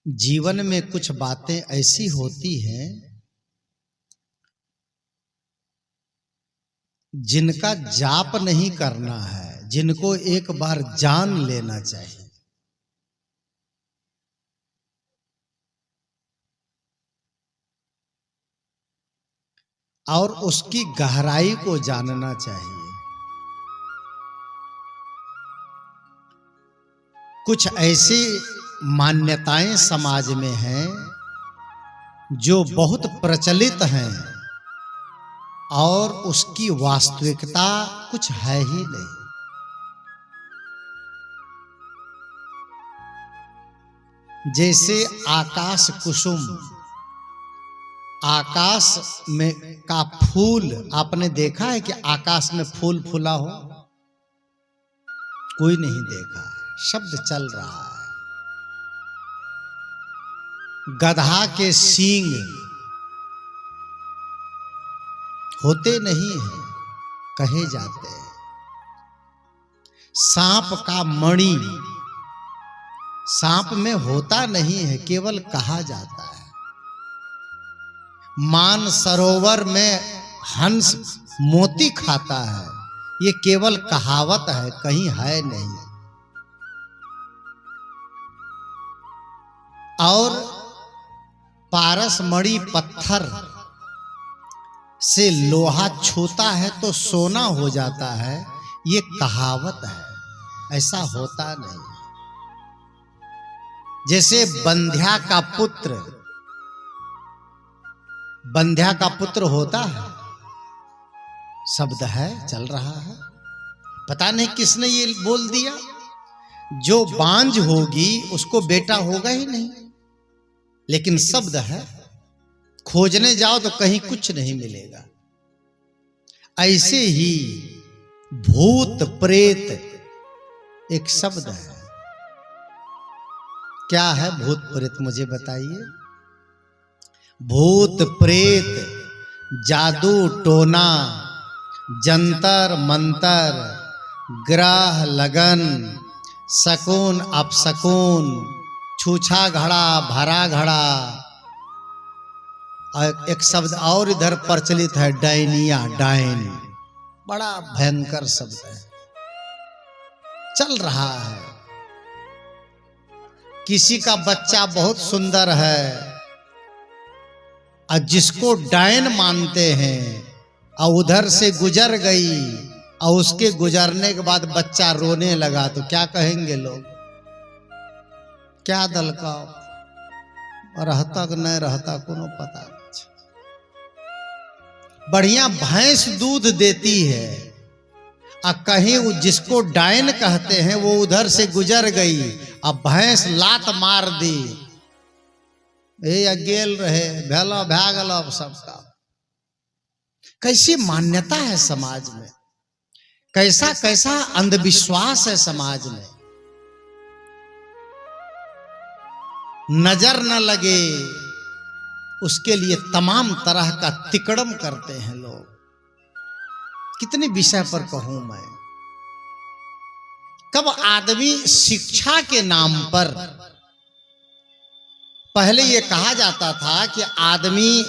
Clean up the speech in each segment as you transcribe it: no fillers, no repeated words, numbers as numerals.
जीवन में कुछ बातें ऐसी होती हैं जिनका जाप नहीं करना है, जिनको एक बार जान लेना चाहिए। और उसकी गहराई को जानना चाहिए। कुछ ऐसी मान्यताएं समाज में हैं जो बहुत प्रचलित हैं और उसकी वास्तविकता कुछ है ही नहीं। जैसे आकाश कुसुम, आकाश में का फूल आपने देखा है कि आकाश में फूल फूला हो? कोई नहीं देखा, शब्द चल रहा है। गधा के सींग होते नहीं हैं, कहे जाते हैं। सांप का मणि सांप में होता नहीं है, केवल कहा जाता है। मान सरोवर में हंस मोती खाता है, ये केवल कहावत है, कहीं है नहीं। और पारसमणि पत्थर से लोहा छूता है तो सोना हो जाता है, ये कहावत है, ऐसा होता नहीं। जैसे बंध्या का पुत्र होता है, शब्द है, चल रहा है, पता नहीं किसने ये बोल दिया। जो बांझ होगी उसको बेटा होगा ही नहीं, लेकिन शब्द है, खोजने जाओ तो कहीं कुछ नहीं मिलेगा। ऐसे ही भूत प्रेत एक शब्द है। क्या है भूत प्रेत, मुझे बताइए। भूत प्रेत जादू टोना, जंतर मंतर, ग्रह लगन, शकुन अपशकुन, छूछा घड़ा भरा घड़ा। और एक शब्द और इधर प्रचलित है, डायनिया, डायन, बड़ा भयंकर शब्द है, चल रहा है। किसी का बच्चा बहुत सुंदर है और जिसको डायन मानते हैं और उधर से गुजर गई और उसके गुजरने के बाद बच्चा रोने लगा तो क्या कहेंगे लोग? क्या दल का रहता कि नहीं रहता कोनो पता नहीं। बढ़िया भैंस दूध देती है और कहीं वो जिसको डायन कहते हैं वो उधर से गुजर गई, अब भैंस लात मार दी, ये गेल रहे भेलो भागल सबका। कैसी मान्यता है समाज में, कैसा कैसा अंधविश्वास है समाज में। नजर न लगे उसके लिए तमाम तरह का तिकड़म करते हैं लोग। कितने विषय पर कहूं मैं। कब आदमी शिक्षा के नाम पर, पहले यह कहा जाता था कि आदमी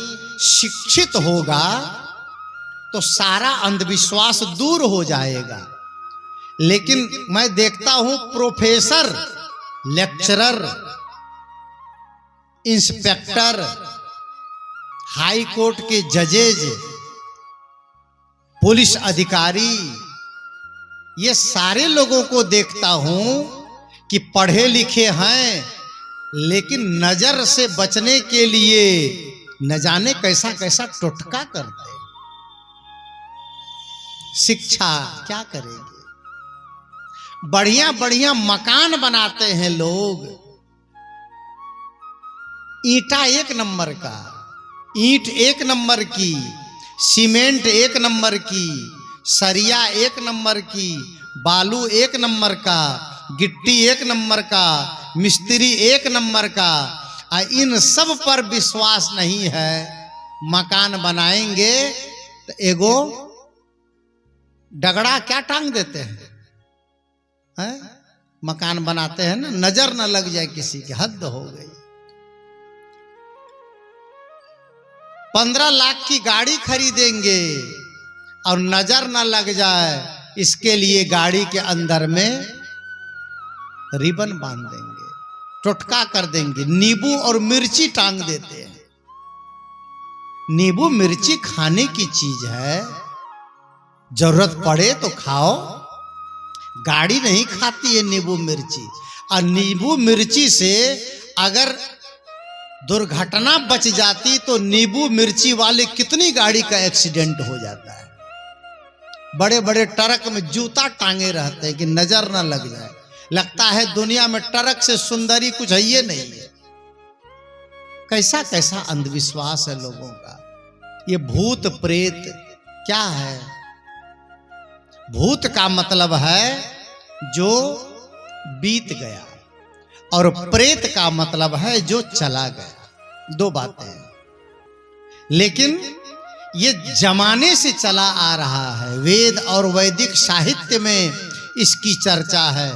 शिक्षित होगा तो सारा अंधविश्वास दूर हो जाएगा, लेकिन मैं देखता हूं professor, lecturer, inspector, high court के जजेज, पुलिस अधिकारी, ये सारे लोगों को देखता हूं कि पढ़े लिखे हैं, लेकिन नजर से बचने के लिए न जाने कैसा कैसा टोटका करते। शिक्षा क्या करेंगे? बढ़िया बढ़िया मकान बनाते हैं लोग, ईंटा एक नंबर का, ईंट एक नंबर की, सीमेंट एक नंबर की, सरिया एक नंबर की, बालू एक नंबर का, गिट्टी एक नंबर का, मिस्त्री एक नंबर का। इन सब पर विश्वास नहीं है। मकान बनाएंगे तो एगो डगड़ा क्या टांग देते हैं? मकान बनाते हैं ना, नजर न लग जाए किसी की, हद हो गई। 15 लाख की गाड़ी खरीदेंगे और नजर ना लग जाए इसके लिए गाड़ी के अंदर में रिबन बांध देंगे, टोटका कर देंगे, नींबू और मिर्ची टांग देते हैं। नींबू मिर्ची खाने की चीज है, जरूरत पड़े तो खाओ। गाड़ी नहीं खाती है नींबू मिर्ची। और नींबू मिर्ची से अगर दुर्घटना बच जाती तो नींबू मिर्ची वाले कितनी गाड़ी का एक्सीडेंट हो जाता है। बड़े बड़े ट्रक में जूता टांगे रहते हैं कि नजर ना लग जाए, लगता है दुनिया में ट्रक से सुंदरी कुछ है ये नहीं है। कैसा कैसा अंधविश्वास है लोगों का। ये भूत प्रेत क्या है? भूत का मतलब है जो बीत गया और प्रेत का मतलब है जो चला गया। दो बातें हैं, लेकिन ये जमाने से चला आ रहा है। वेद और वैदिक साहित्य में इसकी चर्चा है।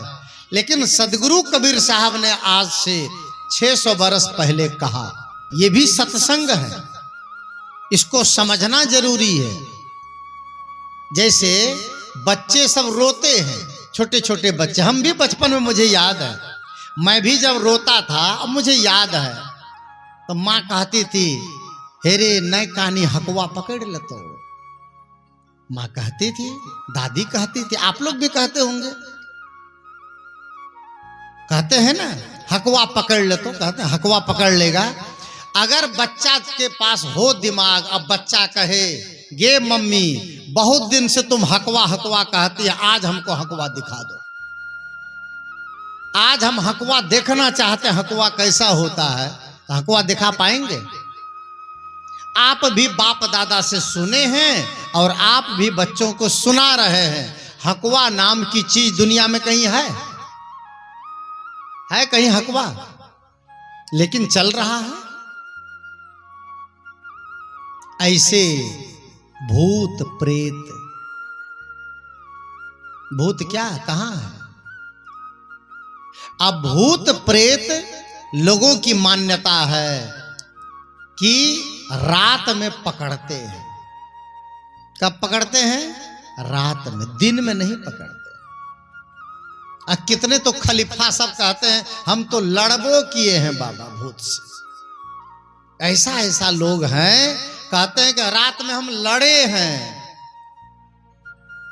लेकिन सदगुरु कबीर साहब ने आज से 600 बरस पहले कहा, यह भी सत्संग है, इसको समझना जरूरी है। जैसे बच्चे सब रोते हैं, छोटे छोटे बच्चे, हम भी बचपन में, मुझे याद है, मैं भी जब रोता था, अब मुझे याद है, तो माँ कहती थी, हेरे नए कहानी हकवा पकड़ लेतो। माँ कहती थी, दादी कहती थी, आप लोग भी कहते होंगे, कहते हैं ना, हकवा पकड़ ले, तो कहते हैं हकवा पकड़ लेगा। अगर बच्चा के पास हो दिमाग, अब बच्चा कहे, गे मम्मी बहुत दिन से तुम हकवा हकवा कहती है, आज हमको हकवा दिखा दो, आज हम हकवा देखना चाहते हैं, हकवा कैसा होता है, तो हकवा दिखा पाएंगे? आप भी बाप दादा से सुने हैं और आप भी बच्चों को सुना रहे हैं। हकवा नाम की चीज दुनिया में कहीं है कहीं हकवा? लेकिन चल रहा है। ऐसे भूत प्रेत, भूत क्या कहां है? अब भूत प्रेत लोगों की मान्यता है कि रात में पकड़ते हैं। कब पकड़ते हैं? रात में, दिन में नहीं पकड़ते। कितने तो खलीफा सब कहते हैं हम तो लड़बो किए हैं बाबा भूत से। ऐसा ऐसा लोग हैं, कहते हैं कि रात में हम लड़े हैं,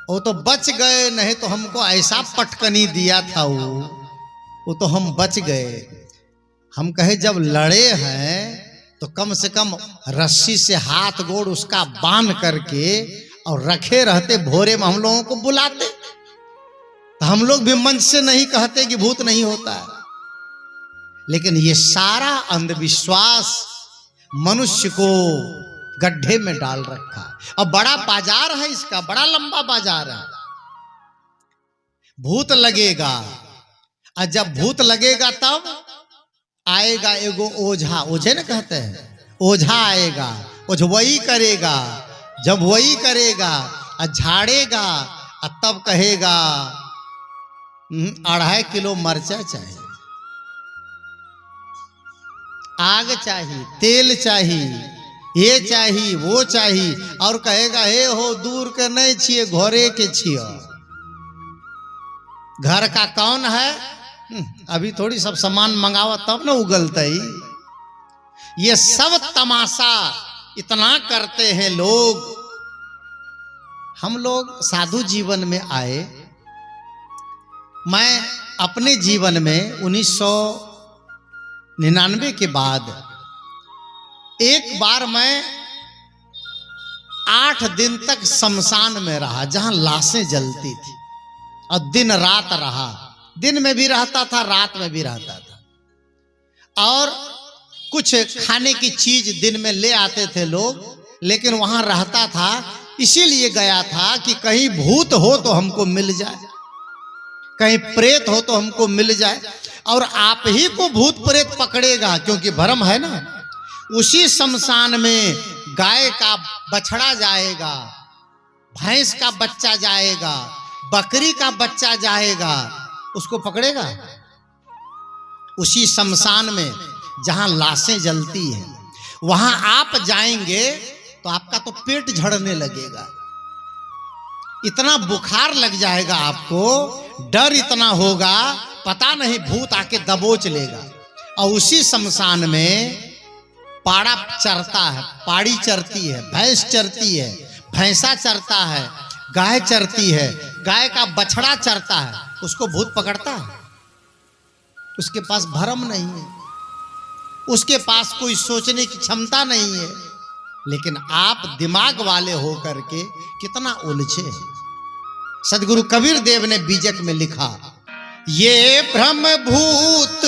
वो तो बच गए, नहीं तो हमको ऐसा पटकनी दिया था वो तो हम बच गए। हम कहे जब लड़े हैं तो कम से कम रस्सी से हाथ गोड़ उसका बांध करके और रखे रहते, भोरे में हम लोगों को बुलाते, तो हम लोग भी मंच से नहीं कहते कि भूत नहीं होता है। लेकिन ये सारा अंधविश्वास मनुष्य को गड्ढे में डाल रखा। अब बड़ा बाजार है इसका, बड़ा लंबा बाजार है। भूत लगेगा, और जब भूत लगेगा तब आएगा एगो ओझा, ओझे ना कहते हैं, ओझा आएगा, ओझवई करेगा। जब वही करेगा और झाड़ेगा, और तब कहेगा 2.5 किलो मरचा चाहिए, आग चाहिए, तेल चाहिए, ये चाहिए वो चाहिए, और कहेगा हे हो दूर के नहीं छिए, घरे के छिए। घर का कौन है? अभी थोड़ी सब सामान मंगावा तब ना उगलता ही। ये सब तमाशा इतना करते हैं लोग। हम लोग साधु जीवन में आए। मैं अपने जीवन में 1999 के बाद एक बार मैं 8 दिन तक शमशान में रहा, जहां लाशें जलती थी, और दिन रात रहा। दिन में भी रहता था, रात में भी रहता था। और कुछ खाने की चीज दिन में ले आते थे लोग, लेकिन वहां रहता था, इसीलिए गया था कि कहीं भूत हो तो हमको मिल जाए, कहीं प्रेत हो तो हमको मिल जाए। और आप ही को भूत प्रेत पकड़ेगा, क्योंकि भरम है ना। उसी शमशान में गाय का बछड़ा जाएगा, भैंस का बच्चा जाएगा, बकरी का बच्चा जाएगा, उसको पकड़ेगा। उसी शमशान में जहां लाशें जलती हैं, वहां आप जाएंगे तो आपका तो पेट झड़ने लगेगा, इतना बुखार लग जाएगा आपको, डर इतना होगा, पता नहीं भूत आके दबोच लेगा। और उसी शमशान में पाड़ा चरता है, पाड़ी चरती है, भैंस चरती है, भैंसा चरता है, गाय चरती है, गाय का बछड़ा चरता है, उसको भूत पकड़ता है? उसके पास भरम नहीं है, उसके पास कोई सोचने की क्षमता नहीं है। लेकिन आप दिमाग वाले होकर के कितना उलझे हैं। सदगुरु कबीर देव ने बीजक में लिखा, ये भ्रम भूत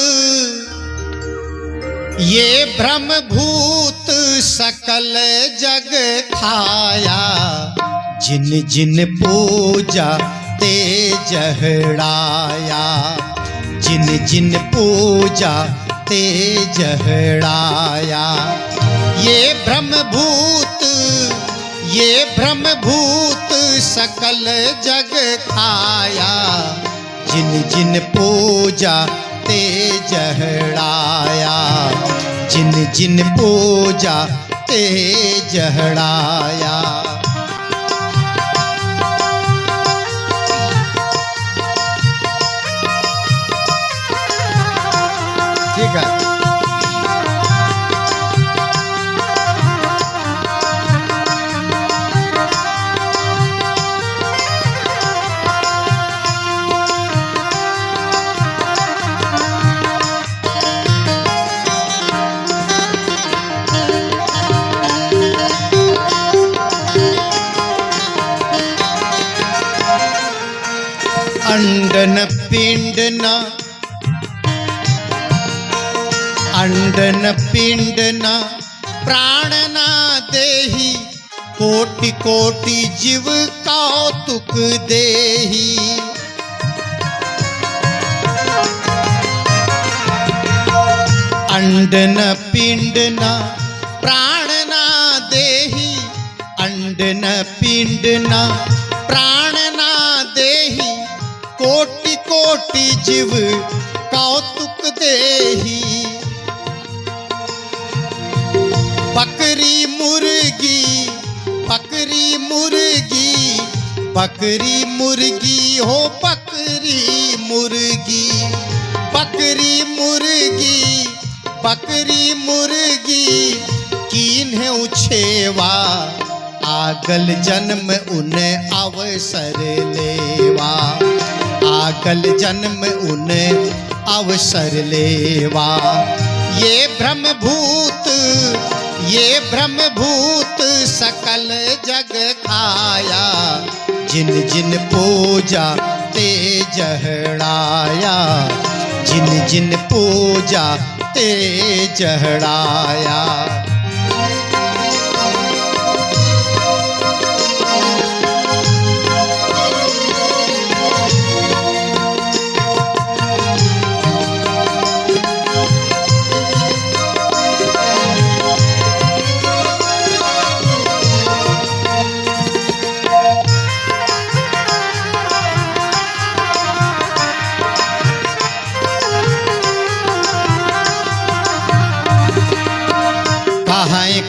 सकल जग खाया, जिन जिन पूजा ते जहड़ाया, जिन जिन पूजा ते जहड़ाया। ये भ्रम भूत सकल जग खाया, जिन जिन पूजा ते जहड़ाया, जिन जिन पूजा ते जहड़ाया। ठीक है, अंडन पिंड न प्राण न देहि, कोटि कोटि जीव कौतुक देहि। अंडन पिंड न प्राण न देहि, अंडन पिंड न प्राण न देहि, कोटि कोटि जीव कौतुक देहि। बकरी मुर्गी, बकरी मुर्गी, बकरी मुर्गी हो बकरी मुर्गी, बकरी मुर्गी, बकरी मुर्गी कीन्हे उछेवा, आगल जन्म उन्हें अवसर लेवा, आगल जन्म उन्हें अवसर लेवा। ये भ्रम भूत सकल जग खाया, जिन जिन पूजा ते जहड़ाया, जिन जिन पूजा ते जहड़ाया।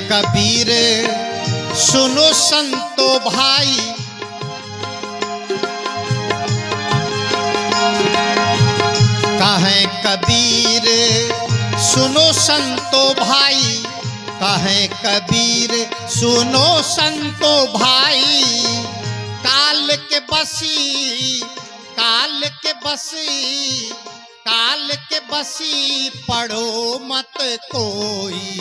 कबीर सुनो संतो भाई, कहें कबीर सुनो संतो भाई, कहें कबीर सुनो संतो भाई। काल के बसी, काल के बसी, काल के बसी पढ़ो मत कोई,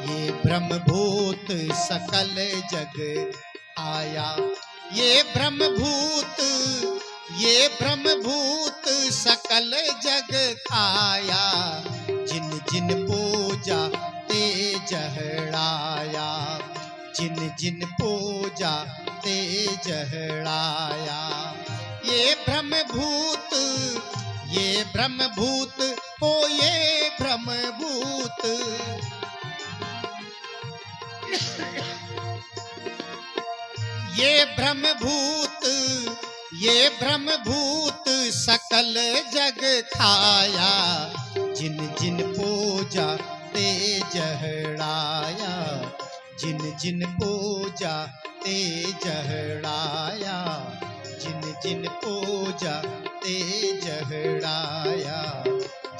ये ब्रह्म भूत सकल जग आया। ये ब्रह्म भूत सकल जग खाया, जिन जिन पूजा ते जहड़ाया, जिन जिन पूजा ते जहड़ाया। ये ब्रह्म भूत हो, ये ब्रह्म भूत, ये ब्रह्म भूत सकल जग खाया, जिन जिन पूजा ते ते जहड़ाया, जिन जिन पूजा ते जहड़ाया, जिन जिन पूजा ते जहड़ाया,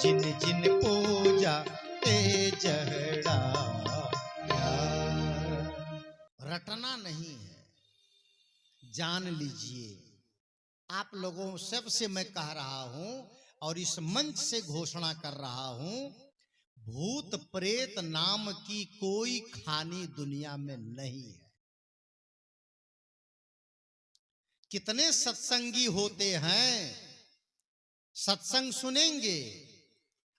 जिन जिन पूजा ते जहड़ाया। रटना नहीं है, जान लीजिए। आप लोगों सबसे मैं कह रहा हूं और इस मंच से घोषणा कर रहा हूं, भूत प्रेत नाम की कोई खानी दुनिया में नहीं है। कितने सत्संगी होते हैं, सत्संग सुनेंगे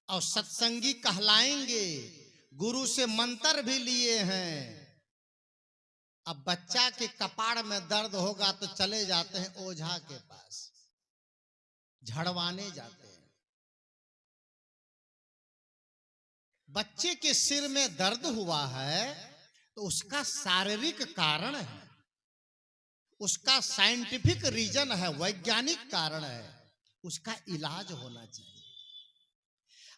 और सत्संगी कहलाएंगे, गुरु से मंत्र भी लिए हैं। अब बच्चा के कपाड़ में दर्द होगा तो चले जाते हैं ओझा के पास, झड़वाने जाते हैं। बच्चे के सिर में दर्द हुआ है तो उसका शारीरिक कारण है, उसका साइंटिफिक रीजन है, वैज्ञानिक कारण है, उसका इलाज होना चाहिए।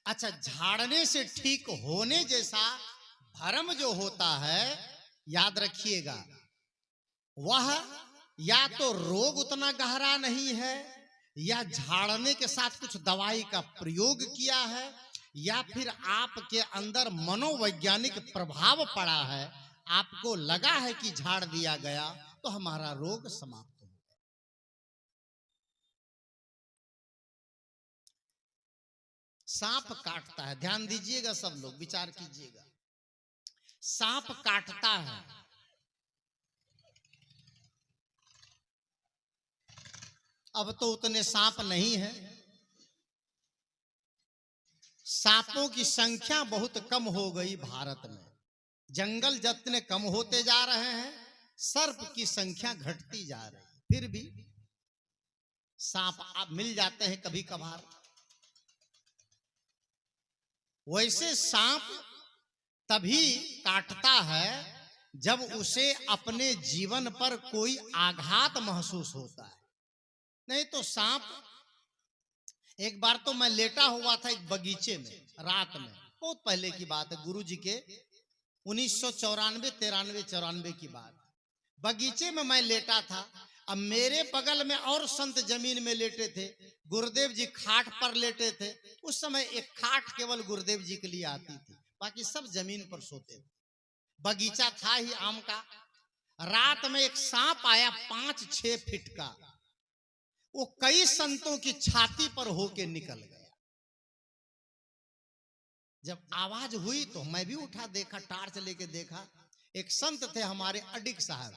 अच्छा, झाड़ने से ठीक होने जैसा भ्रम जो होता है, याद रखिएगा, वह या तो रोग उतना गहरा नहीं है, या झाड़ने के साथ कुछ दवाई का प्रयोग किया है, या फिर आपके अंदर मनोवैज्ञानिक प्रभाव पड़ा है, आपको लगा है कि झाड़ दिया गया तो हमारा रोग समाप्त हो गया। सांप काटता है, ध्यान दीजिएगा, सब लोग विचार कीजिएगा। सांप काटता है, अब तो उतने सांप नहीं है, सांपों की संख्या बहुत कम हो गई भारत में। जंगल जितने कम होते जा रहे हैं, सर्प की संख्या घटती जा रही है। फिर भी सांप आप मिल जाते हैं कभी कभार। वैसे सांप तभी काटता है जब उसे अपने जीवन पर कोई आघात महसूस होता है। नहीं तो सांप, एक बार तो मैं लेटा हुआ था एक बगीचे में रात में, बहुत पहले की बात है, गुरु जी के 1994 की बात। बगीचे में मैं लेटा था, अब मेरे बगल में और संत जमीन में लेटे थे, गुरुदेव जी खाट पर लेटे थे। उस समय एक खाट केवल गुरुदेव जी के लिए आती थी, बाकी सब जमीन पर सोते थे। बगीचा था ही आम का। रात में एक सांप आया 5-6 फीट का, वो कई संतों की छाती पर होके निकल गया। जब आवाज हुई तो मैं भी उठा, देखा, टार्च लेके देखा। एक संत थे हमारे अडिक साहब,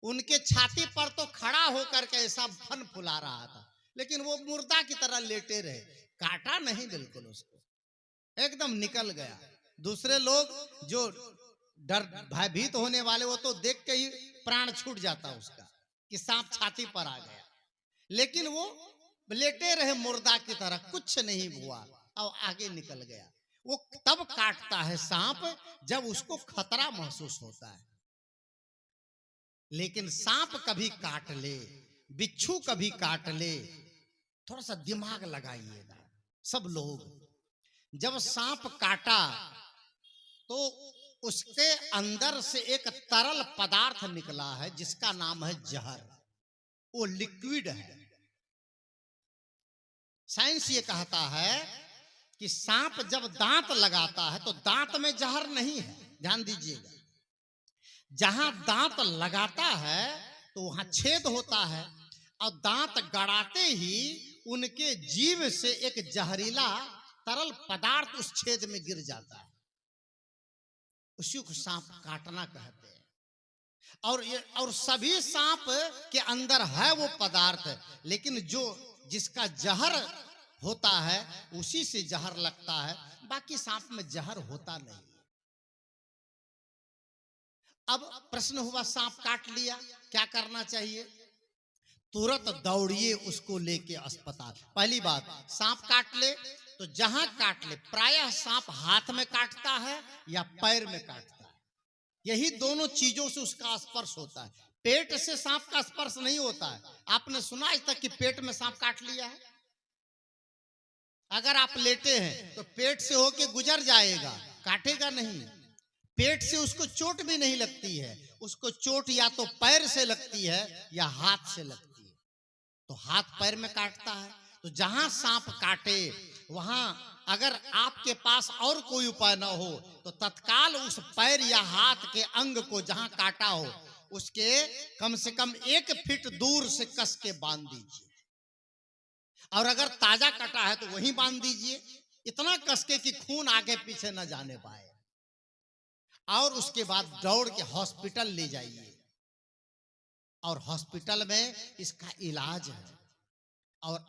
उनके छाती पर तो खड़ा होकर के ऐसा फन फुला रहा था, लेकिन वो मुर्दा की तरह लेटे रहे, काटा नहीं बिल्कुल, उसको एकदम निकल गया। दूसरे लोग जो डर भयभीत होने वाले, वो तो देख के ही प्राण छूट जाता उसका कि सांप छाती पर आ गया, लेकिन वो लेटे रहे मुर्दा की तरह, कुछ नहीं हुआ और आगे निकल गया। वो तब काटता है सांप जब उसको खतरा महसूस होता है। लेकिन सांप कभी काट ले, बिच्छू कभी काट ले, थोड़ा सा दिमाग लगाइएगा सब लोग। जब सांप काटा तो उसके अंदर से एक तरल पदार्थ निकला है जिसका नाम है जहर। वो लिक्विड है। साइंस ये कहता है कि सांप जब दांत लगाता है तो दांत में जहर नहीं है, ध्यान दीजिएगा। जहां दांत लगाता है तो वहां छेद होता है, और दांत गड़ाते ही उनके जीभ से एक जहरीला तरल पदार्थ उस छेद में गिर जाता है। उसी को सांप काटना कहते हैं। और सभी सांप के अंदर है वो पदार्थ, लेकिन जो जिसका जहर होता है उसी से जहर लगता है, बाकी सांप में जहर होता नहीं। अब प्रश्न हुआ, सांप काट लिया, क्या करना चाहिए? तुरंत दौड़िए उसको लेके अस्पताल। पहली बात, सांप काट ले तो जहां काट ले, प्रायः सांप हाथ में काटता है या पैर में काटता है, यही दोनों चीजों से उसका स्पर्श होता है। पेट से सांप का स्पर्श नहीं होता है। आपने सुना आज तक कि पेट में सांप काट लिया है? अगर आप लेटे हैं तो पेट से होके गुजर जाएगा, काटेगा नहीं। पेट से उसको चोट भी नहीं लगती है, उसको चोट या तो पैर से लगती है या हाथ से लगती है। तो हाथ पैर में काटता है। तो जहां सांप काटे वहां अगर आपके पास और कोई उपाय ना हो तो तत्काल उस पैर या हाथ के अंग को जहां काटा हो उसके कम से कम 1 फीट दूर से कस के बांध दीजिए। और अगर ताजा कटा है तो वहीं बांध दीजिए, इतना कस के कि खून आगे पीछे न जाने पाए। और उसके बाद दौड़ के हॉस्पिटल ले जाइए और हॉस्पिटल में इसका इलाज है। और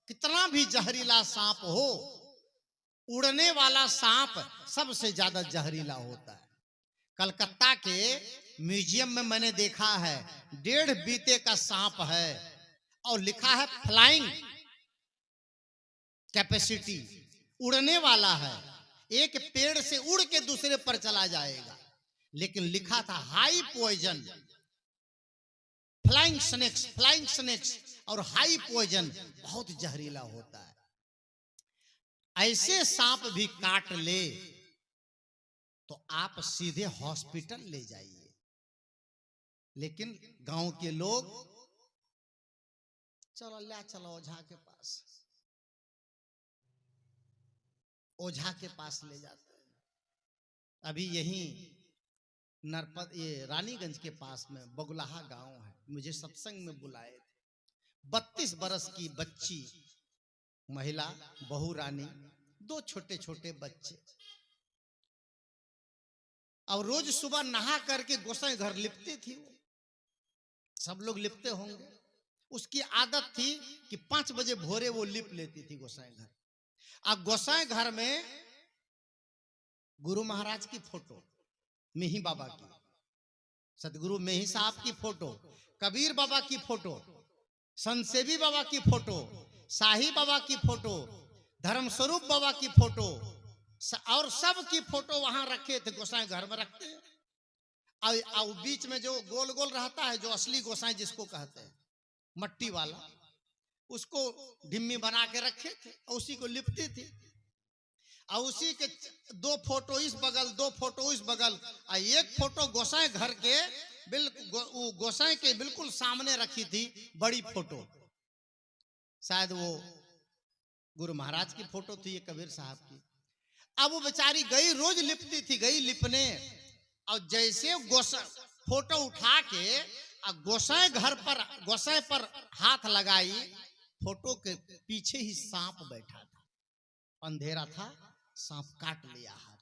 कितना भी जहरीला सांप हो, उड़ने वाला सांप सबसे ज्यादा जहरीला होता है। कलकत्ता के म्यूजियम में मैंने देखा है 1.5 बीते का सांप है और लिखा है फ्लाइंग कैपेसिटी, उड़ने वाला है, एक पेड़ से उड़ के दूसरे पर चला जाएगा। लेकिन लिखा था हाई पॉइजन, फ्लाइंग स्नेक्स और हाई पॉइजन, बहुत जहरीला होता है। ऐसे सांप भी काट ले तो आप सीधे हॉस्पिटल ले जाइए। लेकिन गांव के लोग चलो ले चलो ओझा के पास, ओझा के पास ले जाते हैं। अभी यहीं नरपत ये रानीगंज के पास में बगुलाहा गांव है, मुझे सत्संग में बुलाए थे। 32 बरस की बच्ची महिला बहू रानी, 2 छोटे छोटे बच्चे, और रोज सुबह नहा करके गोसाई घर लिपती थी। वो सब लोग लिपते होंगे, उसकी आदत थी कि 5 बजे भोरे वो लिप लेती थी गोसाई घर। अब गोसाई घर में गुरु महाराज की फोटो, मेही बाबा की, सतगुरु मेही साहब की फोटो, कबीर बाबा की फोटो, संतसेवी बाबा की फोटो, शाही बाबा की फोटो, धर्मस्वरूप बाबा की फोटो, और सब की फोटो वहां रखे थे। गोसाई घर में रखते हैं और बीच में जो गोल गोल रहता है, जो असली गोसाई जिसको कहते हैं, मट्टी वाला, उसको ढिम्मी बना के रखे थे और उसी को लिपती थी। और उसी के 2 फोटो इस बगल, 2 फोटो इस बगल, और 1 फोटो गोसाई घर के बिल्कुल गोसाई के बिल्कुल सामने रखी थी, बड़ी फोटो। शायद वो गुरु महाराज की फोटो थी, ये कबीर साहब की। अब वो बेचारी गई, रोज लिपती थी, गई लिपने, और जैसे गोसाई फोटो उठा के गोसाई घर पर, गोसाई पर हाथ लगाई, फोटो के पीछे ही सांप बैठा था, अंधेरा था, सांप काट लिया हाथ।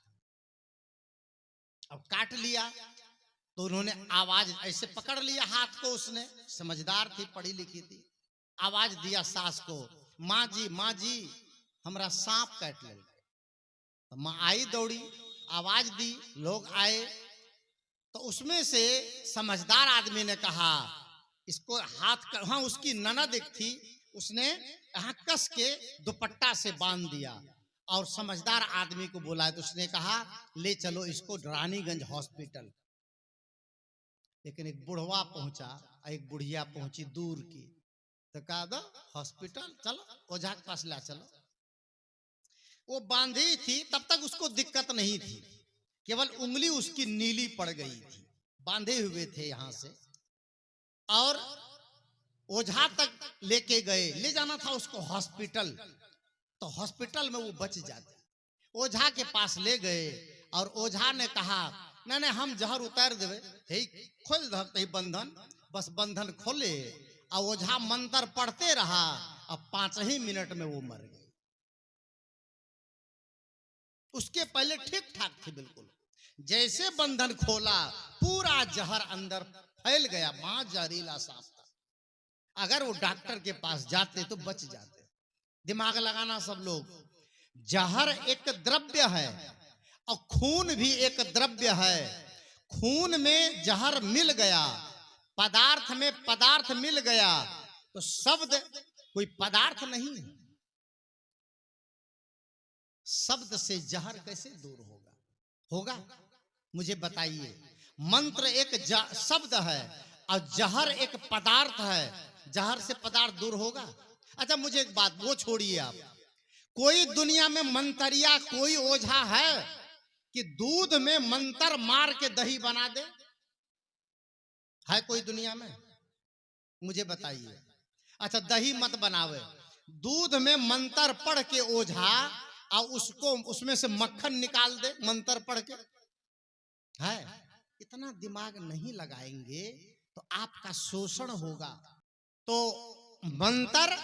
अब काट लिया तो उन्होंने आवाज ऐसे पकड़ लिया हाथ को, उसने समझदार थी, पढ़ी लिखी थी, आवाज दिया सास को, माँ जी हमरा सांप काट ले। तो माँ आई दौड़ी, आवाज दी, लोग आए, तो उसमें से समझदार आदमी ने कहा इसको हाथ कर, हाँ उसकी ननद एक थी, उसने यहाँ कस के दुपट्टा से बांध दिया और समझदार आदमी को बुलाया। तो उसने कहा ले चलो इसको रानीगंज हॉस्पिटल। लेकिन एक बुढ़वा पहुंचा, एक बुढ़िया पहुंची दूर की, तो कहा दो हॉस्पिटल चलो, ओझा के पास ला चलो। वो बांधी थी, तब तक उसको दिक्कत नहीं थी, केवल उंगली उसकी नीली पड़ गई थी, बांधे हुए थे यहां से, और ओझा तक लेके गए, ले जाना था उसको हॉस्पिटल, तो हॉस्पिटल में वो बच जाती। ओझा के पास ले गए और ओझा ने कहा नहीं हम जहर उतार देवे, हे खोल दे बंधन, बस बंधन खोले, और ओझा मंत्र पढ़ते रहा, अब 5 ही मिनट में वो मर गई। उसके पहले ठीक ठाक थी बिल्कुल, जैसे बंधन खोला पूरा जहर अंदर फैल गया, मां जहरीला सांप था। अगर वो डॉक्टर के पास जाते तो बच जाते। दिमाग लगाना सब लोग, जहर एक द्रव्य है और खून भी एक द्रव्य है। खून में जहर मिल गया, पदार्थ में पदार्थ मिल गया, तो शब्द कोई पदार्थ नहीं है। शब्द से जहर कैसे दूर होगा मुझे बताइए। मंत्र एक शब्द है और जहर एक पदार्थ है, जहर से पदार्थ दूर होगा? अच्छा मुझे एक बात, वो छोड़िए आप, कोई दुनिया में मंतरिया कोई ओझा है कि दूध में मंतर मार के दही बना दे? है कोई दुनिया में? मुझे बताइए। अच्छा, दही मत बनावे, दूध में मंतर पढ़ के ओझा और उसको उसमें से मक्खन निकाल दे मंतर पढ़ के। है? इतना दिमाग नहीं लगाएंगे तो आपका शोषण होगा। तो मंतर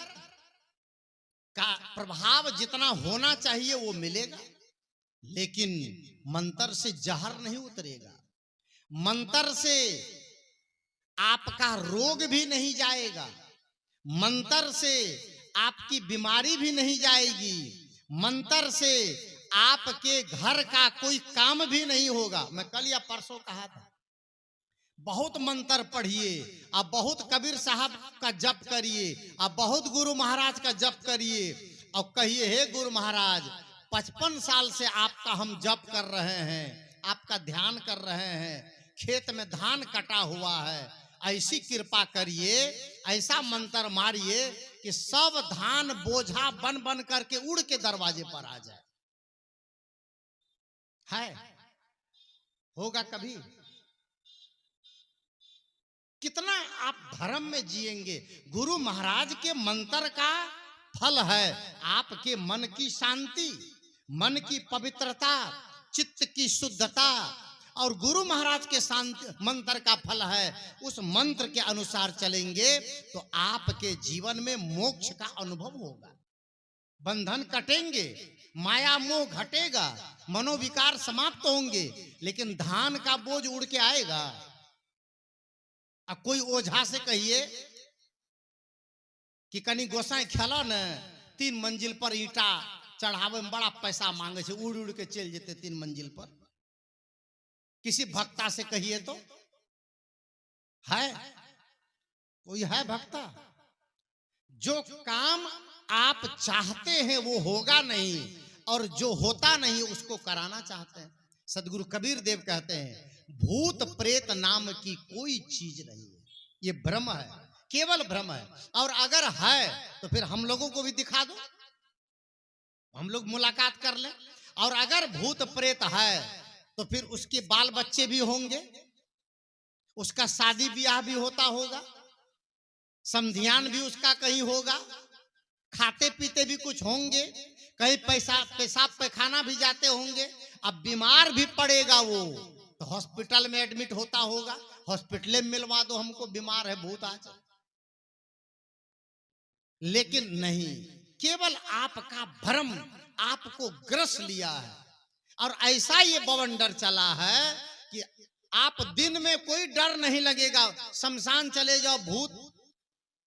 का प्रभाव जितना होना चाहिए वो मिलेगा, लेकिन मंतर से जहर नहीं उतरेगा, मंतर से आपका रोग भी नहीं जाएगा, मंतर से आपकी बीमारी भी नहीं जाएगी, मंतर से आपके घर का कोई काम भी नहीं होगा। मैं कल या परसों कहा था, बहुत मंत्र पढ़िए, आप बहुत कबीर साहब का जप करिए, आप बहुत गुरु महाराज का जप करिए और कहिए, हे गुरु महाराज 55 साल से आपका हम जप कर रहे हैं, आपका ध्यान कर रहे हैं, खेत में धान कटा हुआ है, ऐसी कृपा करिए, ऐसा मंत्र मारिए कि सब धान बोझा बन बन करके उड़ के दरवाजे पर आ जाए। है? होगा कभी? कितना आप धर्म में जिएंगे? गुरु महाराज के मंत्र का फल है आपके मन की शांति, मन की पवित्रता, चित्त की शुद्धता, और गुरु महाराज के शांति मंत्र का फल है उस मंत्र के अनुसार चलेंगे तो आपके जीवन में मोक्ष का अनुभव होगा, बंधन कटेंगे, माया मोह घटेगा, मनोविकार समाप्त होंगे, लेकिन धान का बोझ उड़ के आएगा। अब कोई ओझा से कहिए कि कनी गोसाई खेला न 3 मंजिल पर ईटा चढ़ावे में बड़ा पैसा मांगे छे, उड़ उड़ के चल जेते 3 मंजिल पर। किसी भक्ता से कहिए तो है? कोई है भक्ता? जो काम आप चाहते हैं वो होगा नहीं, और जो होता नहीं उसको कराना चाहते हैं। सदगुरु कबीर देव कहते हैं, भूत प्रेत नाम की कोई चीज नहीं है, ये भ्रम है, केवल भ्रम है। और अगर है तो फिर हम लोगों को भी दिखा दो, हम लोग मुलाकात कर ले। और अगर भूत प्रेत है तो फिर उसके बाल बच्चे भी होंगे, उसका शादी ब्याह भी होता होगा, समधियान भी उसका कहीं होगा, खाते पीते भी कुछ होंगे, कहीं पेशाब पैखाना भी जाते होंगे। अब बीमार भी पड़ेगा वो तो हॉस्पिटल में एडमिट होता होगा, हॉस्पिटल में मिलवा दो हमको, बीमार है भूत आज। लेकिन नहीं, केवल आपका भ्रम आपको ग्रस लिया है, और ऐसा ये बवंडर चला है कि आप दिन में कोई डर नहीं लगेगा, शमशान चले जाओ भूत,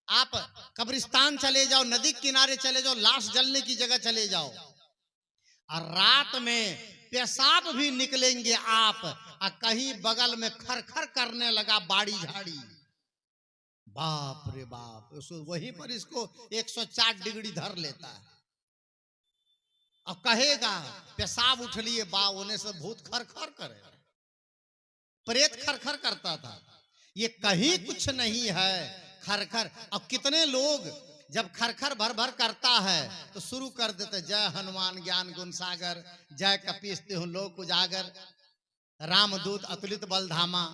आप कब्रिस्तान चले जाओ, नदी किनारे चले जाओ, लाश जलने की जगह चले जाओ, और रात में पेशाब भी निकलेंगे आप, और कहीं बगल में खरखर करने लगा बाड़ी झाड़ी, बाप रे बाप, वहीं पर इसको 104 डिग्री धर लेता है, और कहेगा पेशाब उठ लिए बा, होने से भूत खरखर करे, प्रेत खरखर करता था, ये कहीं कुछ नहीं है खरखर। अब कितने लोग जब खरखर भर भर करता है तो शुरू कर देते, जय हनुमान ज्ञान गुण सागर, जय कपीस तिहुँ लोक उजागर, रामदूत अतुलित बल धामा।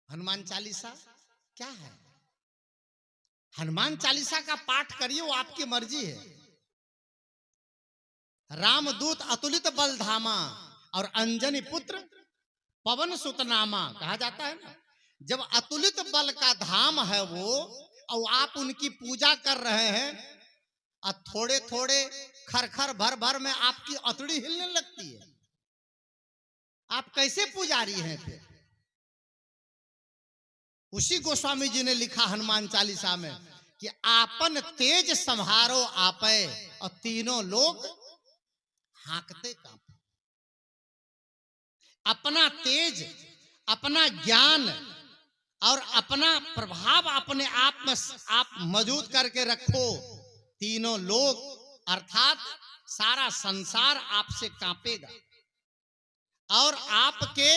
हनुमान चालीसा क्या है? हनुमान चालीसा का पाठ करिए, वो आपकी मर्जी है। रामदूत अतुलित बल धामा और अंजनी पुत्र पवन सुत नामा, कहा जाता है ना, जब अतुलित बल का धाम है वो, और आप उनकी पूजा कर रहे हैं, और थोड़े थोड़े खरखर भर भर में आपकी अतड़ी हिलने लगती है, आप कैसे पुजारी हैं फिर? उसी गोस्वामी जी ने लिखा हनुमान चालीसा में कि आपन तेज संहारो आपे, और तीनों लोग हाँकते कांपे। अपना तेज, अपना ज्ञान और अपना प्रभाव अपने आप में आप मौजूद करके रखो, तीनों लोग अर्थात सारा संसार आपसे कांपेगा, और आपके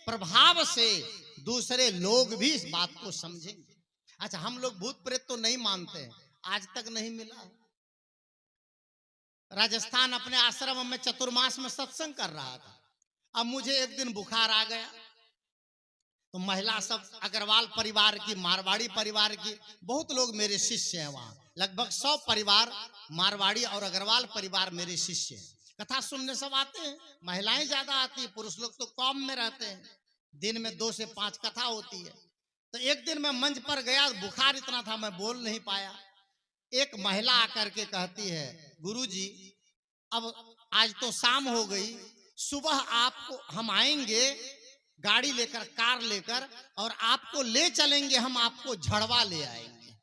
प्रभाव से दूसरे लोग भी इस बात को समझेंगे। अच्छा, हम लोग भूत प्रेत तो नहीं मानते हैं, आज तक नहीं मिला है, राजस्थान अपने आश्रम में चतुर्मास में सत्संग कर रहा था। अब मुझे एक दिन बुखार आ गया, तो महिला सब अग्रवाल परिवार की, मारवाड़ी परिवार की, बहुत लोग मेरे शिष्य हैं वहां, लगभग 100 परिवार मारवाड़ी और अग्रवाल परिवार मेरे शिष्य हैं। कथा सुनने सब आते हैं, महिलाएं ज्यादा आती है, पुरुष लोग तो कॉम में रहते हैं। दिन में 2 से 5 कथा होती है। तो एक दिन मैं मंच पर गया, बुखार इतना था मैं बोल नहीं पाया। एक महिला आकर के कहती है, गुरुजी अब आज तो शाम हो गई, सुबह आपको हम आएंगे गाड़ी लेकर, कार लेकर, और आपको ले चलेंगे, हम आपको झड़वा ले आएंगे,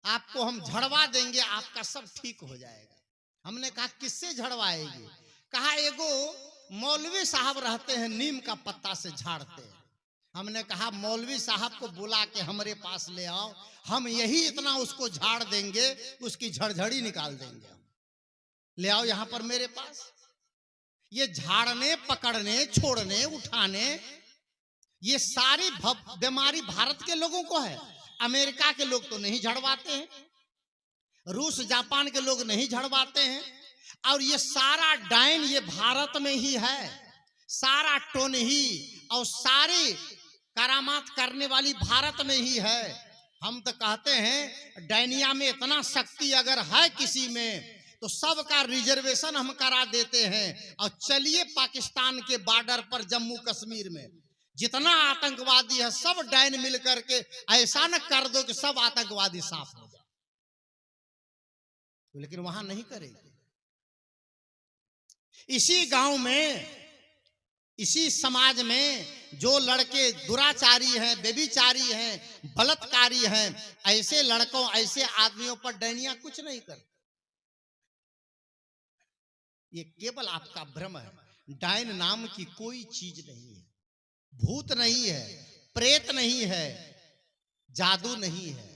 आपको हम झड़वा देंगे, आपका सब ठीक हो जाएगा। हमने कहा किससे झड़वाएगी? कहा एगो मौलवी साहब रहते हैं, नीम का पत्ता से झाड़ते हैं। हमने कहा मौलवी साहब को बुला के हमारे पास ले आओ, हम यही इतना उसको झाड़ देंगे, उसकी झड़झड़ी निकाल देंगे। ले आओ यहां पर मेरे पास। ये झाड़ने, पकड़ने, छोड़ने, उठाने, ये सारी बीमारी भारत के लोगों को है। अमेरिका के लोग तो नहीं झड़वाते हैं, रूस जापान के लोग नहीं झड़वाते हैं, और ये सारा डायन ये भारत में ही है, सारा टोन ही और सारी करामात करने वाली भारत में ही है। हम तो कहते हैं डायनिया में इतना शक्ति अगर है किसी में, तो सबका रिजर्वेशन हम करा देते हैं, और चलिए पाकिस्तान के बॉर्डर पर जम्मू कश्मीर में जितना आतंकवादी है सब डायन मिल करके ऐसा न कर दो कि सब आतंकवादी साफ हो जाए। लेकिन वहां नहीं करेंगे। इसी गांव में, इसी समाज में जो लड़के दुराचारी हैं, व्यभिचारी हैं, बलात्कारी हैं, ऐसे लड़कों, ऐसे आदमियों पर डायनिया कुछ नहीं करते। ये केवल आपका भ्रम है। डायन नाम की कोई चीज नहीं है, भूत नहीं है, प्रेत नहीं है, जादू नहीं है,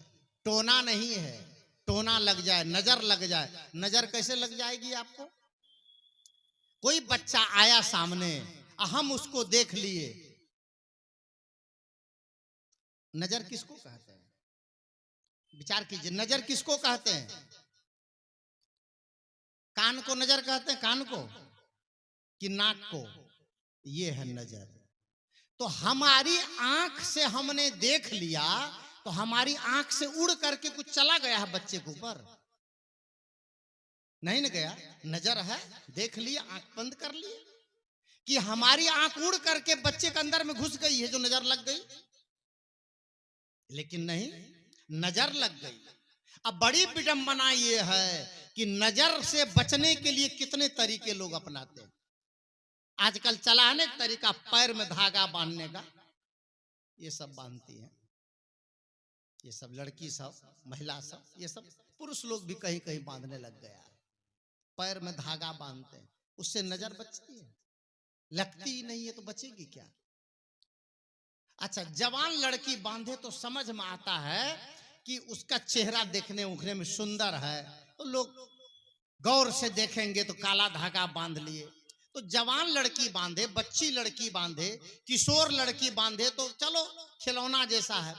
टोना नहीं है। टोना लग जाए, नजर लग जाए, नजर कैसे लग जाएगी आपको? कोई बच्चा आया सामने, हम उसको देख लिए, नजर किसको कहते हैं? विचार कीजिए, नजर किसको कहते हैं? कान को नजर कहते हैं, कान को कि नाक को? ये है नजर। तो हमारी आंख से हमने देख लिया, तो हमारी आंख से उड़ करके कुछ चला गया है बच्चे के ऊपर? नहीं न गया। नजर है, देख लिया, आंख बंद कर लिए, कि हमारी आंख उड़ करके बच्चे के अंदर में घुस गई है जो नजर लग गई? लेकिन नहीं, नजर लग गई। अब बड़ी विडंबना ये है कि नजर से बचने के लिए कितने तरीके लोग अपनाते हैं। आजकल चला है ना एक तरीका, पैर में धागा बांधने का, ये सब बांधती है, ये सब लड़की सब, महिला सब, ये सब पुरुष लोग भी कहीं कहीं बांधने लग गया। पैर में धागा बांधते हैं, उससे नजर बचती है, लगती ही नहीं है तो बचेगी क्या? अच्छा, जवान लड़की बांधे तो समझ में आता है कि उसका चेहरा देखने उखने में सुंदर है, तो लोग गौर से देखेंगे तो काला धागा बांध लिए। तो जवान लड़की बांधे, बच्ची लड़की बांधे, किशोर लड़की बांधे तो चलो खिलौना जैसा है।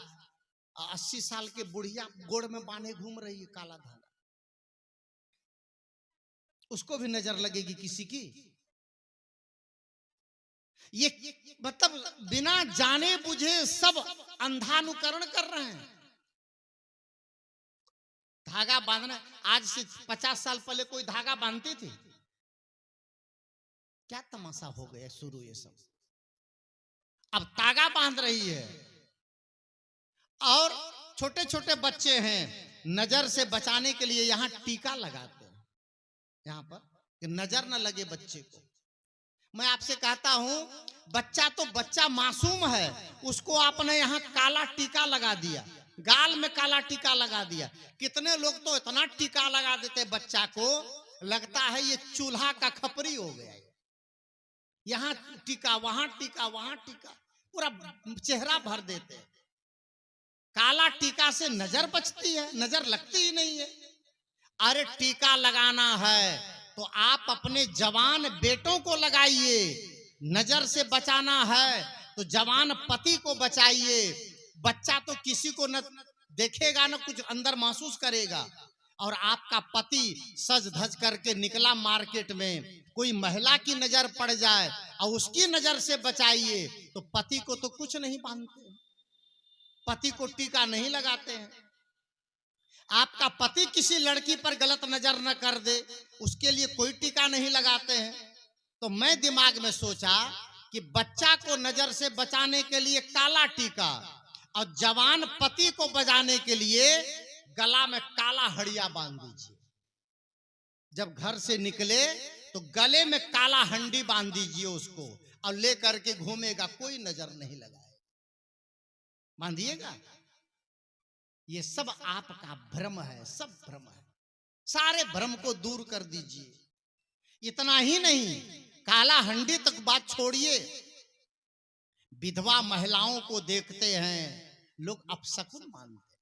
80 साल के बुढ़िया गोड़ में बांधे घूम रही है काला धागा, उसको भी नजर लगेगी किसी की? ये मतलब बिना जाने बुझे सब अंधानुकरण कर रहे हैं। धागा बांधना, आज से 50 साल पहले कोई धागा बांधती थी? क्या तमाशा हो गया शुरू ये सब। अब तागा बांध रही है, और छोटे छोटे बच्चे हैं, नजर से बचाने के लिए यहां टीका लगाते हैं, यहां पर कि नजर न लगे बच्चे को। मैं आपसे कहता हूं, बच्चा तो बच्चा मासूम है, उसको आपने यहां काला टीका लगा दिया, गाल में काला टीका लगा दिया। कितने लोग तो इतना टीका लगा देते बच्चा को, लगता है ये चूल्हा का खपरी हो गया। यहां टीका, वहां टीका, वहां टीका, पूरा चेहरा भर देते। काला टीका से नजर बचती है, नजर लगती ही नहीं है। अरे टीका लगाना है तो आप अपने जवान बेटों को लगाइए, नजर से बचाना है तो जवान पति को बचाइए। बच्चा तो किसी को न देखेगा न कुछ अंदर महसूस करेगा, और आपका पति सज धज करके निकला मार्केट में, कोई महिला की नजर पड़ जाए और उसकी नजर से बचाइए, तो पति को तो कुछ नहीं बांधते, पति को टीका नहीं लगाते हैं। आपका पति किसी लड़की पर गलत नजर न कर दे, उसके लिए कोई टीका नहीं लगाते हैं। तो मैं दिमाग में सोचा कि बच्चा को नजर से बचाने के लिए काला टीका और जवान पति को बचाने के लिए गला में काला हड़िया बांध दीजिए। जब घर से निकले तो गले में काला हंडी बांध दीजिए उसको और लेकर के घूमेगा, कोई नजर नहीं लगाए। बांधिएगा। ये सब आपका भ्रम है, सब भ्रम है। सारे भ्रम को दूर कर दीजिए। इतना ही नहीं, काला हंडी तक बात छोड़िए, विधवा महिलाओं को देखते हैं लोग अपशकुन मानते हैं।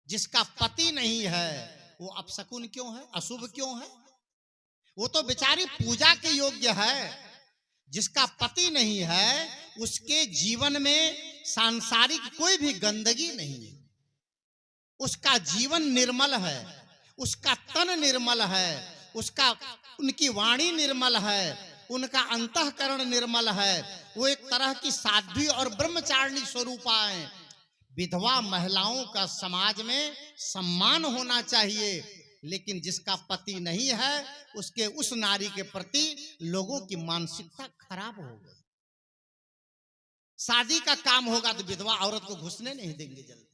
जिसका पति नहीं है वो अपशकुन क्यों है, अशुभ क्यों है? वो तो बेचारी पूजा के योग्य है। जिसका पति नहीं है उसके जीवन में सांसारिक कोई भी गंदगी नहीं है, उसका जीवन निर्मल है, उसका तन निर्मल है, उनकी वाणी निर्मल है, उनका अंतःकरण निर्मल है। वो एक तरह की साध्वी और ब्रह्मचारिणी स्वरूपा है। विधवा महिलाओं का समाज में सम्मान होना चाहिए, लेकिन जिसका पति नहीं है उसके उस नारी के प्रति लोगों की मानसिकता खराब हो गई। शादी का काम होगा तो विधवा औरत को घुसने नहीं देंगे जल्दी,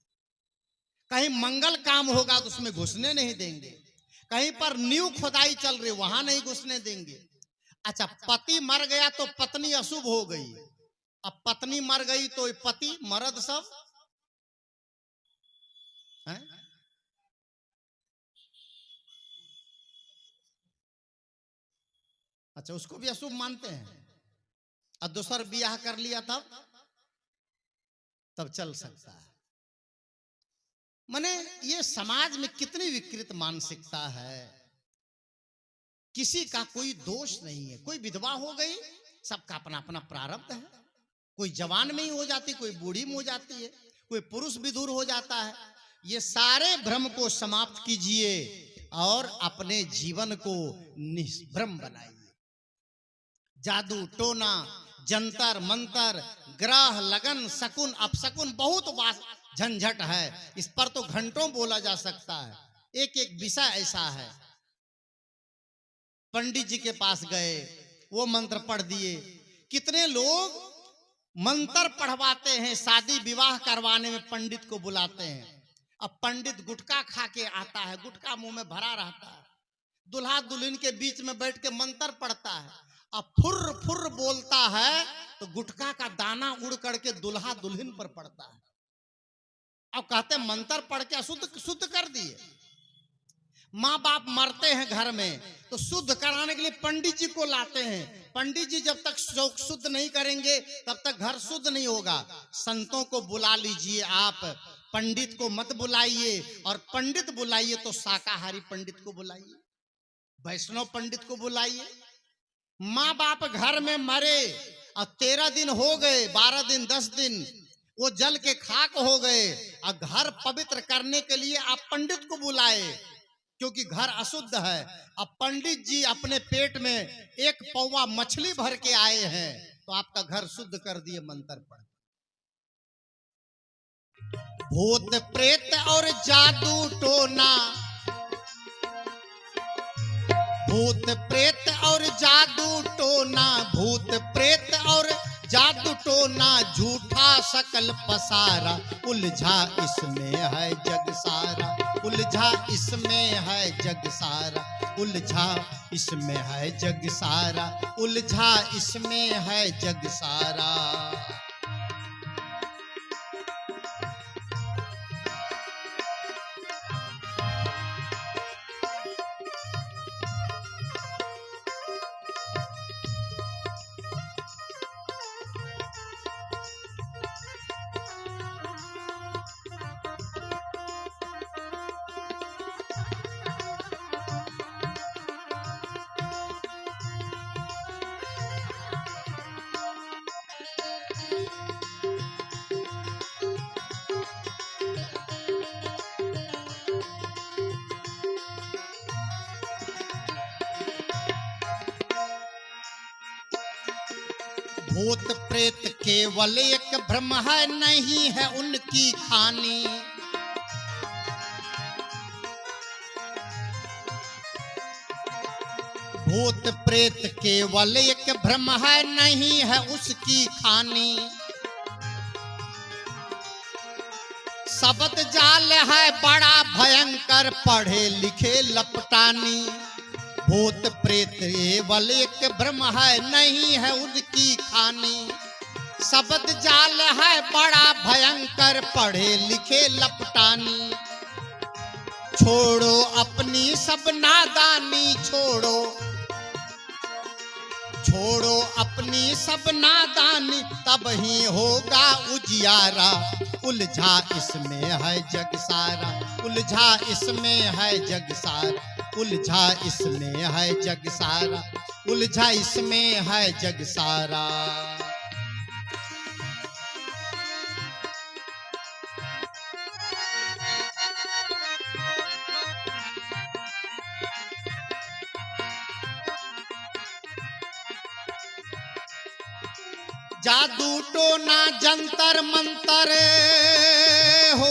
कहीं मंगल काम होगा तो उसमें घुसने नहीं देंगे, कहीं पर न्यू खुदाई चल रही वहां नहीं घुसने देंगे। अच्छा, पति मर गया तो पत्नी अशुभ हो गई, अब पत्नी मर गई तो पति मर्द सब है? अच्छा, उसको भी अशुभ मानते हैं। और दूसर ब्याह कर लिया तब चल सकता है। माने ये समाज में कितनी विकृत मानसिकता है। किसी का कोई दोष नहीं है। कोई विधवा हो गई, सबका अपना अपना प्रारब्ध है। कोई जवान में ही हो जाती, कोई बूढ़ी में हो जाती है, कोई पुरुष विधुर हो जाता है। ये सारे भ्रम को समाप्त कीजिए और अपने जीवन को निष्भ्रम बनाइए। जादू टोना, जंतर मंतर, ग्रह लगन, शकुन अपशकुन बहुत झंझट है। इस पर तो घंटों बोला जा सकता है। एक एक विषय ऐसा है। पंडित जी के पास गए, वो मंत्र पढ़ दिए। कितने लोग मंत्र पढ़वाते हैं, शादी विवाह करवाने में पंडित को बुलाते हैं। अब पंडित गुटखा खा के आता है, गुटखा मुंह में भरा रहता है, दुल्हा दुल्हन के बीच में बैठ के मंत्र पढ़ता है। अब फुर्र फुर्र बोलता है तो गुटखा का दाना उड़ करके दुल्हा दुल्हन पर पड़ता है। अब कहते मंत्र पढ़ के शुद्ध कर दिए। माँ बाप मरते हैं घर में तो शुद्ध कराने के लिए पंडित जी को लाते हैं। पंडित जी जब तक शुद्ध नहीं करेंगे तब तक घर शुद्ध नहीं होगा। संतों को बुला लीजिए आप, पंडित को मत बुलाइए। और पंडित बुलाइए तो शाकाहारी पंडित को बुलाइए, वैष्णव पंडित को बुलाइए। माँ बाप घर में मरे और 13 दिन हो गए, 12 दिन 10 दिन वो जल के खाक हो गए और घर पवित्र करने के लिए आप पंडित को बुलाए, क्योंकि घर अशुद्ध है। अब पंडित जी अपने पेट में एक पौवा मछली भर के आए हैं तो आपका घर शुद्ध कर दिए मंत्र पढ़। भूत प्रेत और जादू टोना, भूत प्रेत और जादू टोना, भूत प्रेत और जादू टोना, झूठा शकल पसारा, उलझा इसमें है जग सारा, उलझा इसमें है जग सारा, उलझा इसमें है जग सारा, उलझा इसमें है जग सारा। भूत प्रेत केवल एक भ्रम है, नहीं है उनकी खानी। भूत प्रेत केवल एक भ्रम है, नहीं है उसकी खानी। शब्द जाल है बड़ा भयंकर, पढ़े लिखे लपटानी। भूत प्रेत केवल एक भ्रम है, नहीं है उनकी खानी। शब्द जाल है बड़ा भयंकर, पढ़े लिखे लपटानी। छोड़ो अपनी सब नादानी, छोड़ो अपनी सब नादानी, तब ही होगा उजियारा। उलझा इसमें है जग सारा, उलझा इसमें है जग सारा, उलझा इसमें है जग सारा, उलझा इसमें है जग सारा। जादू टोना जंतर मंतर हो,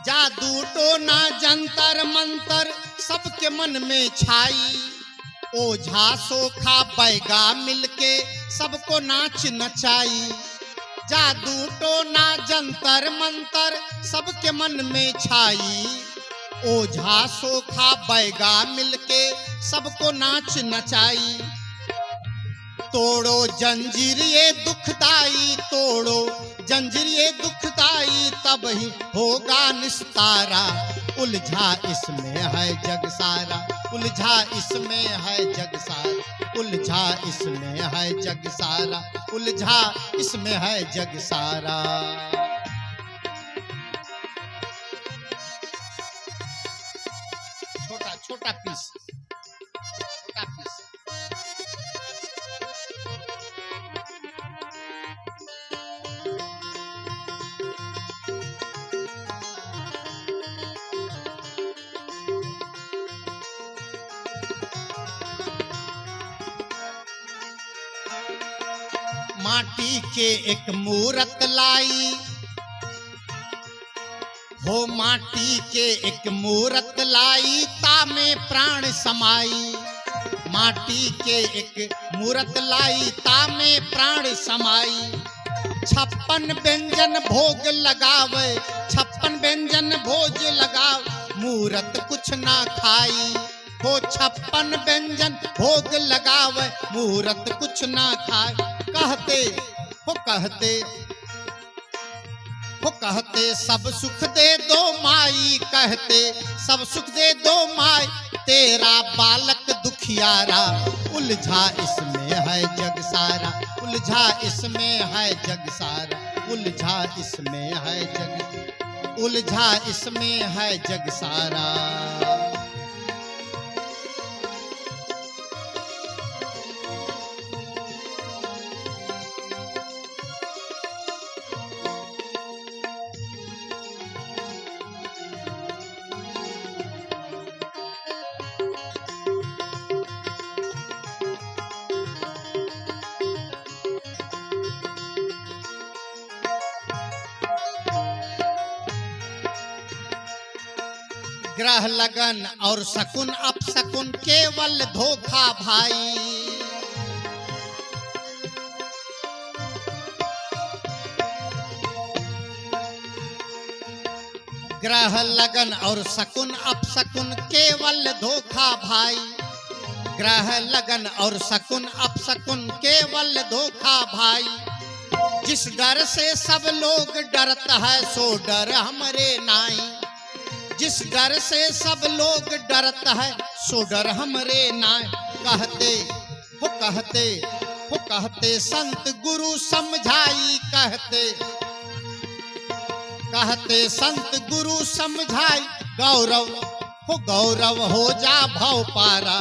जादू टोना जंतर मंतर सबके मन में छाई। ओझा सोखा बैगा मिलके सबको नाच नचाई। जादू टोना जंतर मंतर सबके मन में छाई। ओझा सोखा बैगा मिलके सबको नाच नचाई। तोड़ो जंजीर ये दुखदाई, तोड़ो जंजीर ये दुखदाई, तब ही होगा निस्तारा। उलझा इसमें है जग सारा, उलझा इसमें है जग सारा, उलझा इसमें है जग सारा, उलझा इसमें है जग सारा। छोटा छोटा पीस, छोटा पीस। माटी के एक मूरत लाई हो, माटी के एक मूरत लाई, तामे प्राण समाई। माटी के एक मूरत लाई, तामे प्राण समाई। 56 व्यंजन भोग लगावे, 56 व्यंजन भोज लगाव, मूरत कुछ ना खाई हो। 56 व्यंजन भोग लगावे, मूरत कुछ ना खाए। कहते हो कहते सब सुख दे दो माई, कहते सब सुख दे दो माई, तेरा बालक दुखियारा। उलझा इसमें है जग सारा, उलझा इसमें है जग सारा, उलझा इसमें है जग, उलझा इसमें है जग सारा। ग्रह लगन और शकुन अपशकुन केवल धोखा भाई। ग्रह लगन और शकुन अपशकुन केवल धोखा भाई। ग्रह लगन और शकुन अपशकुन केवल धोखा भाई। जिस डर से सब लोग डरता है, सो डर हमरे नाई। जिस डर से सब लोग डरता है, सो डर हमरे नाय। कहते संत गुरु समझाई, कहते संत गुरु समझाई। गौरव हो जा भव पारा,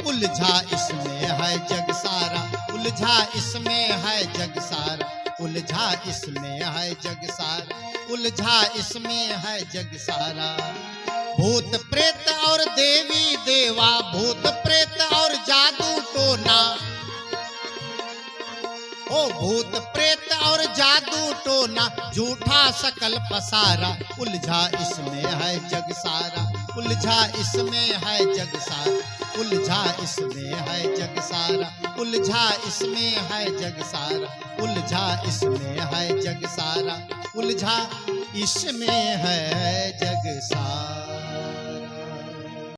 उलझा इसमें है जग सारा, उलझा इसमें है जग सारा, उलझा इसमें है जग सारा, उलझा इसमें है जग सारा। भूत प्रेत और देवी देवा, भूत प्रेत और जादू टोना, भूत प्रेत और जादू टोना झूठा सकल पसारा, उलझा इसमें है जग सारा, उलझा इसमें है जग सारा, उलझा इसमें है जग सारा, उलझा इसमें है जग सारा, उलझा इसमें है जग सारा, उलझा इसमें है जग सारा।